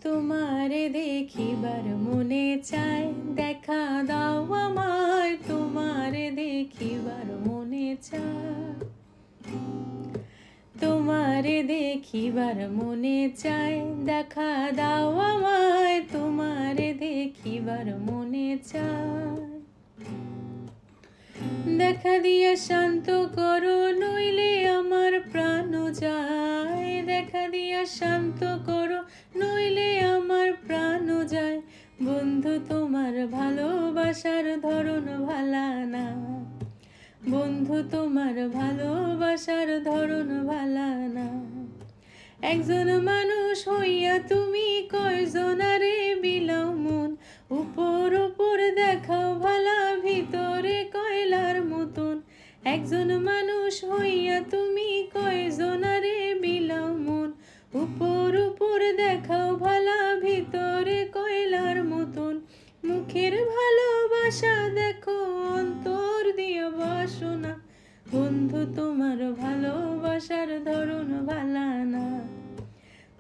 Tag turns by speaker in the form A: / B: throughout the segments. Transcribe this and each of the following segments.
A: তোমারে দেখিবার মনে চায়, দেখা দাও আমায়, তোমারে দেখিবার মনে চায়। তোমারে দেখিবার মনে চায়, দেখা দাও আমায়, তোমারে দেখিবার মনে চায়। দেখা দিয়া শান্ত করো, নইলে আমার প্রাণ যায়। দেখা দিয়া শান্ত করো, নইলে আমার প্রাণ যায়। বন্ধু তোমার ভালোবাসার ধরন ভালা না, বন্ধু তোমার ভালোবাসার ধরন ভালা না। একজন মানুষ হইয়া তুমি কয়জনারে বিলাও মন, উপর উপর দেখাও ভালা, ভিতরে কয়লার মতন। একজন মানুষ হইয়া তুমি কয়জনারে বিলাও মন, উপর উপর দেখাও ভালা, ভিতরে কয়লার মতন। মুখের ভালোবাসা দেখো, অন্তর দিয়া বাসনা। বন্ধু তোমার ভালোবাসার ধরন ভালা না,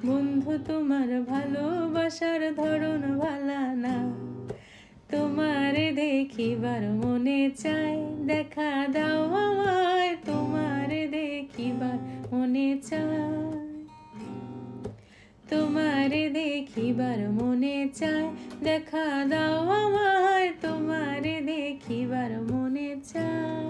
A: বন্ধু তোমার ভালোবাসার ধরন ভালা না। তোমারে দেখিবার মনে চায়, দেখা দাও আমায়, তোমারে দেখিবার মনে চায়। তোমারে দেখিবার মনে চায়, দেখা দাও আমায়, তোমারে দেখিবার মনে চায়।